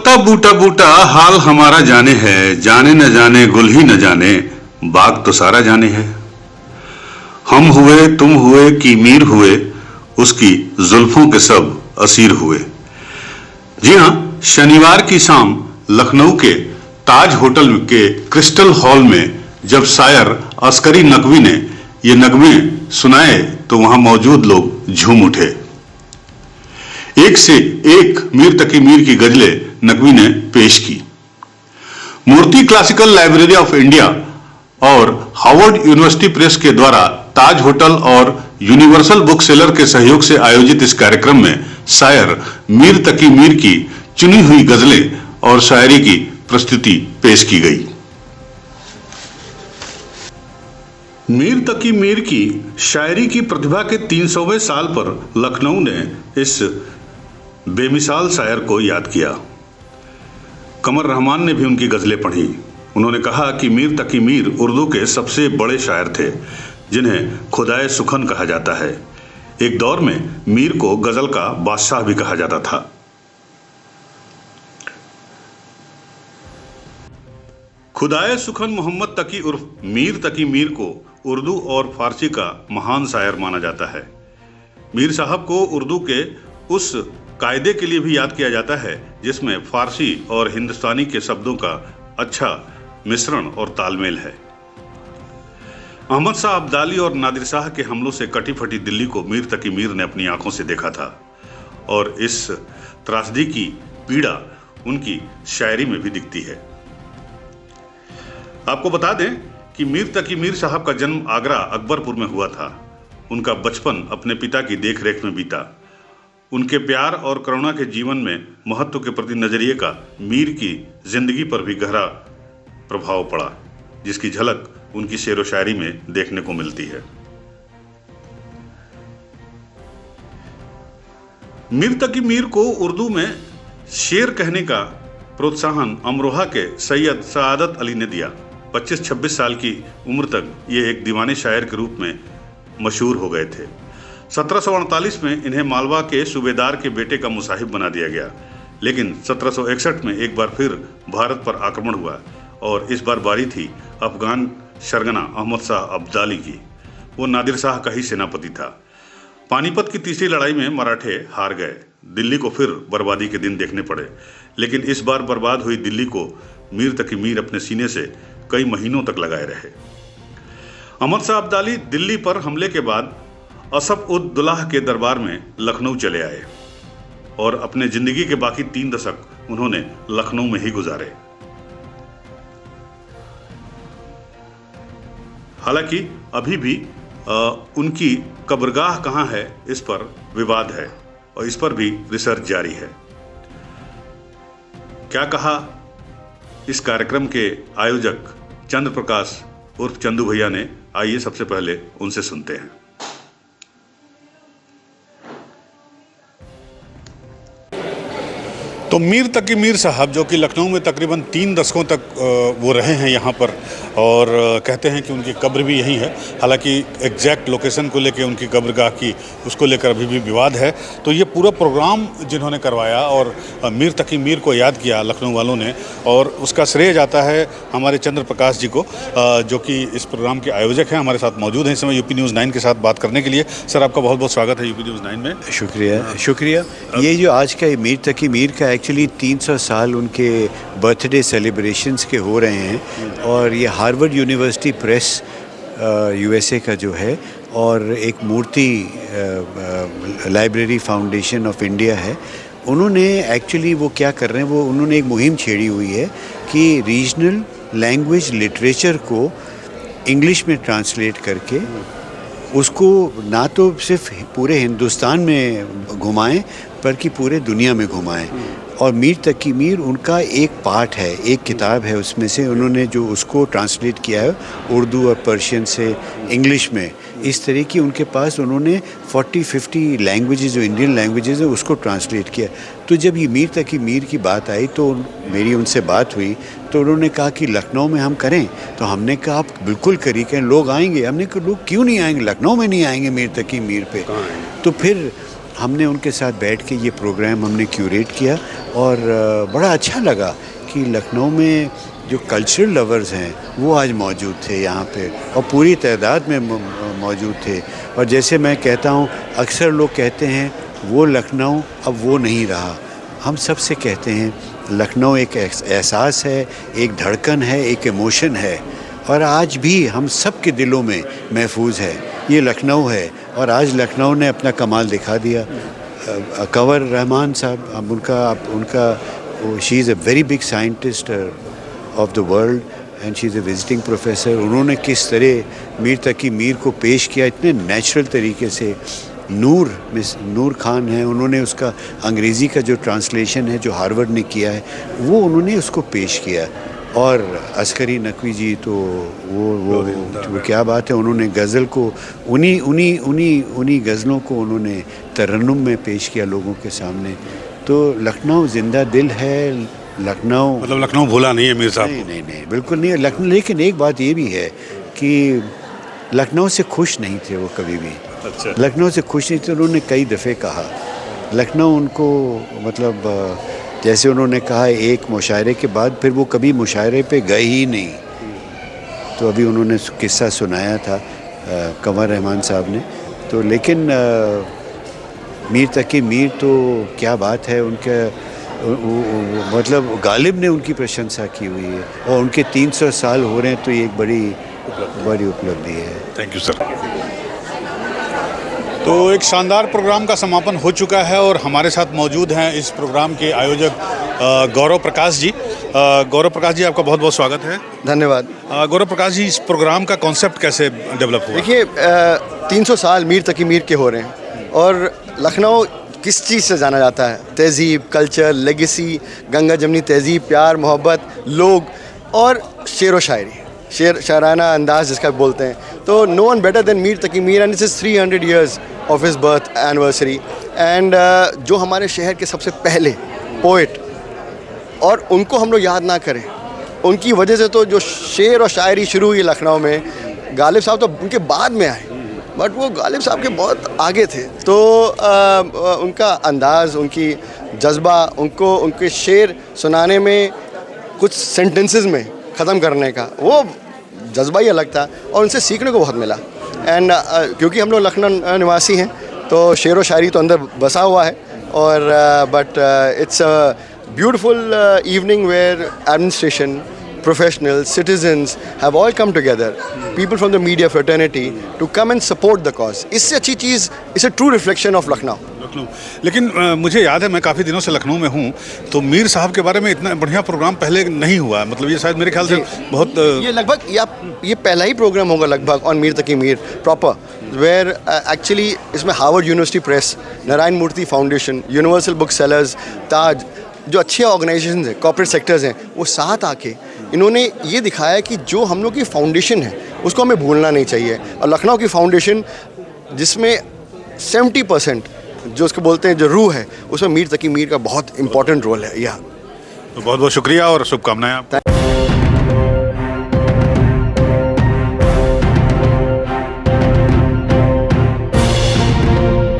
लता बूटा बूटा हाल हमारा जाने है, जाने न जाने गुल ही न जाने, बाग तो सारा जाने है। हम हुए तुम हुए कि मीर हुए, उसकी जुल्फों के सब असीर हुए। जी हाँ, शनिवार की शाम लखनऊ के ताज होटल के क्रिस्टल हॉल में जब शायर अस्करी नकवी ने ये नगमे सुनाए तो वहां मौजूद लोग झूम उठे। एक से एक मीर तकी मीर की गजलें नकवी ने पेश की। मूर्ति क्लासिकल लाइब्रेरी ऑफ इंडिया और हार्वर्ड यूनिवर्सिटी प्रेस के द्वारा ताज होटल और यूनिवर्सल बुक सेलर के सहयोग से आयोजित इस कार्यक्रम में शायर मीर तकी मीर की चुनी हुई गजलें और शायरी की प्रस्तुति पेश की गई। मीर तकी मीर की शायरी की प्रतिभा के 300वें साल पर लखनऊ ने इस बेमिसाल शायर को याद किया। कमर रहमान ने भी उनकी गजलें पढ़ी। उन्होंने कहा कि मीर तकी मीर उर्दू के सबसे बड़े शायर थे, जिन्हें खुदाए सुखन कहा जाता है। एक दौर में मीर को गजल का बादशाह भी कहा जाता था। खुदाए सुखन मोहम्मद तकी उर्फ मीर तकी मीर को उर्दू और फारसी का महान शायर माना जाता है। मीर साहब को उर्दू के उस कायदे के लिए भी याद किया जाता है जिसमें फारसी और हिंदुस्तानी के शब्दों का अच्छा मिश्रण और तालमेल है। अहमद शाह अब्दाली और नादिर शाह के हमलों से कटी फटी दिल्ली को मीर तकी मीर ने अपनी आंखों से देखा था और इस त्रासदी की पीड़ा उनकी शायरी में भी दिखती है। आपको बता दें कि मीर तकी मीर साहब का जन्म आगरा अकबरपुर में हुआ था। उनका बचपन अपने पिता की देखरेख में बीता। उनके प्यार और करुणा के जीवन में महत्व के प्रति नजरिए का मीर की जिंदगी पर भी गहरा प्रभाव पड़ा, जिसकी झलक उनकी शेर व शायरी में देखने को मिलती है। मीर तकी मीर को उर्दू में शेर कहने का प्रोत्साहन अमरोहा के सैयद सआदत अली ने दिया। 25-26 साल की उम्र तक ये एक दीवाने शायर के रूप में मशहूर हो गए थे। 1748 में इन्हें मालवा के सूबेदार के बेटे का मुसाहिब बना दिया गया, लेकिन 1761 में एक बार फिर भारत पर आक्रमण हुआ और इस बार बारी थी अफगान सरगना अहमद शाह अब्दाली की। वो नादिर शाह का ही सेनापति था। पानीपत की तीसरी लड़ाई में मराठे हार गए। दिल्ली को फिर बर्बादी के दिन देखने पड़े, लेकिन इस बार बर्बाद हुई दिल्ली को मीर तकी मीर अपने सीने से कई महीनों तक लगाए रहे। अहमद शाह अब्दाली दिल्ली पर हमले के बाद असफ उद दुलाह के दरबार में लखनऊ चले आए और अपने जिंदगी के बाकी 3 दशक उन्होंने लखनऊ में ही गुजारे। हालांकि अभी भी उनकी कब्रगाह कहाँ है इस पर विवाद है और इस पर भी रिसर्च जारी है। क्या कहा इस कार्यक्रम के आयोजक चंद्र प्रकाश उर्फ चंदू भैया ने, आइए सबसे पहले उनसे सुनते हैं। तो मीर तकी मीर साहब जो कि लखनऊ में तकरीबन 3 दशकों तक वो रहे हैं यहाँ पर और कहते हैं कि उनकी कब्र भी यहीं है। हालांकि एग्जैक्ट लोकेशन को लेकर उनकी कब्रगाह की उसको लेकर अभी भी विवाद है। तो ये पूरा प्रोग्राम जिन्होंने करवाया और मीर तकी मीर को याद किया लखनऊ वालों ने, और उसका श्रेय जाता है हमारे चंद्र प्रकाश जी को, जो कि इस प्रोग्राम के आयोजक हैं। हमारे साथ मौजूद हैं इस समय यूपी न्यूज़ 9 के साथ बात करने के लिए। सर, आपका बहुत बहुत स्वागत है यूपी न्यूज़ 9 में। शुक्रिया। ये जो आज का मीर तकी मीर का एक्चुअली 300 साल उनके बर्थडे सेलिब्रेशंस के हो रहे हैं और ये हार्वर्ड यूनिवर्सिटी प्रेस यूएसए का जो है और एक मूर्ति लाइब्रेरी फाउंडेशन ऑफ इंडिया है, उन्होंने एक्चुअली वो क्या कर रहे हैं, वो उन्होंने एक मुहिम छेड़ी हुई है कि रीजनल लैंग्वेज लिटरेचर को इंग्लिश में ट्रांसलेट करके उसको ना तो सिर्फ पूरे हिंदुस्तान में घुमाएं बल्कि पूरे दुनिया में घुमाएं। और मीर तकी मीर उनका एक पार्ट है, एक किताब है, उसमें से उन्होंने जो उसको ट्रांसलेट किया है उर्दू और पर्शियन से इंग्लिश में। इस तरह की उनके पास उन्होंने 40-50 लैंग्वेजेस जो इंडियन लैंग्वेजेस हैं उसको ट्रांसलेट किया। तो जब ये मीर तकी मीर की बात आई तो मेरी उनसे बात हुई तो उन्होंने कहा कि लखनऊ में हम करें। तो हमने कहा आप बिल्कुल करिए, कहें लोग आएंगे। हमने कहा लोग क्यों नहीं आएंगे, लखनऊ में नहीं आएंगे मीर तकी मीर पे। तो फिर हमने उनके साथ बैठ के ये प्रोग्राम हमने क्यूरेट किया और बड़ा अच्छा लगा कि लखनऊ में जो कल्चरल लवर्स हैं वो आज मौजूद थे यहाँ पे और पूरी तादाद में मौजूद थे। और जैसे मैं कहता हूँ, अक्सर लोग कहते हैं वो लखनऊ अब वो नहीं रहा। हम सबसे कहते हैं लखनऊ एक एहसास है, एक धड़कन है, एक इमोशन है और आज भी हम सब के दिलों में महफूज है। ये लखनऊ है और आज लखनऊ ने अपना कमाल दिखा दिया। कंवर रहमान साहब, अब उनका she is a very big scientist of the world and she is a visiting professor. उन्होंने किस तरह मीर तकी मीर को पेश किया इतने नेचुरल तरीके से। नूर खान है, उन्होंने उसका अंग्रेज़ी का जो ट्रांसलेशन है जो हार्वर्ड ने किया है वो उन्होंने उसको पेश किया। और अस्करी नकवी जी तो वो क्या बात है, उन्होंने गज़ल को उन्हीं गज़लों को उन्होंने तरन्नुम में पेश किया लोगों के सामने। तो लखनऊ ज़िंदा दिल है। लखनऊ मतलब लखनऊ भूला नहीं है मीर साहब? नहीं बिल्कुल नहीं है लखनऊ। लेकिन एक बात ये भी है कि लखनऊ से खुश नहीं थे वो कभी भी। अच्छा। लखनऊ से खुश नहीं थे। उन्होंने कई दफ़े कहा लखनऊ उनको, मतलब जैसे उन्होंने कहा एक मुशायरे के बाद फिर वो कभी मुशायरे पे गए ही नहीं। तो अभी उन्होंने किस्सा सुनाया था कंवर रहमान साहब ने। तो लेकिन मीर तकी मीर तो क्या बात है, उनके मतलब गालिब ने उनकी प्रशंसा की हुई है और उनके 300 साल हो रहे हैं तो ये एक बड़ी उपलब्धि है। Thank you sir. तो एक शानदार प्रोग्राम का समापन हो चुका है और हमारे साथ मौजूद हैं इस प्रोग्राम के आयोजक गौरव प्रकाश जी। गौरव प्रकाश जी, आपका बहुत बहुत स्वागत है। धन्यवाद। गौरव प्रकाश जी, इस प्रोग्राम का कॉन्सेप्ट कैसे डेवलप हुआ? देखिए, 300 साल मीर तकी मीर के हो रहे हैं और लखनऊ किस चीज़ से जाना जाता है? तहज़ीब, कल्चर, लेगेसी, गंगा जमनी तहज़ीब, प्यार मोहब्बत, लोग और शेर व शायरी, शायराना अंदाज जिसका बोलते हैं। तो no one better than Mir Taqi Mir and this is 300 years of his birth anniversary. And जो हमारे शहर के सबसे पहले पोइट, और उनको हम लोग याद ना करें, उनकी वजह से तो जो शेर और शायरी शुरू हुई लखनऊ में, गालिब साहब तो उनके बाद में आए बट वो गालिब साहब के बहुत आगे थे। तो उनका अंदाज़, उनकी जज्बा, उनको उनके शेर सुनाने में कुछ सेंटेंसेस में ख़त्म करने का वो जज्बा ही अलग था और उनसे सीखने को बहुत मिला। एंड क्योंकि हम लोग लखनऊ निवासी हैं तो शेर व शायरी तो अंदर बसा हुआ है। और but it's a beautiful evening where administration, professionals, citizens have all come together, people from the media fraternity, to come and support the cause. इससे अच्छी चीज़, it's a true reflection of Lucknow. लेकिन मुझे याद है, मैं काफ़ी दिनों से लखनऊ में हूँ, तो मीर साहब के बारे में इतना बढ़िया प्रोग्राम पहले नहीं हुआ। मतलब ये शायद मेरे ख्याल से बहुत ये लगभग ये पहला ही प्रोग्राम होगा लगभग on Mir Taqi Mir proper, where actually इसमें Harvard University Press, Narayan Murthy Foundation, Universal Book Sellers, Taj, जो अच्छे ऑर्गेनाइजेशन हैं, कॉर्पोरेट सेक्टर्स हैं, वो साथ आके इन्होंने ये दिखाया कि जो हम लोग की फाउंडेशन है उसको हमें भूलना नहीं चाहिए। और लखनऊ की फाउंडेशन जिसमें 70% जो उसको बोलते हैं जो रूह है, उसमें मीर तकी मीर का बहुत इंपॉर्टेंट रोल है। यह तो बहुत बहुत शुक्रिया और शुभकामनाएं आपको।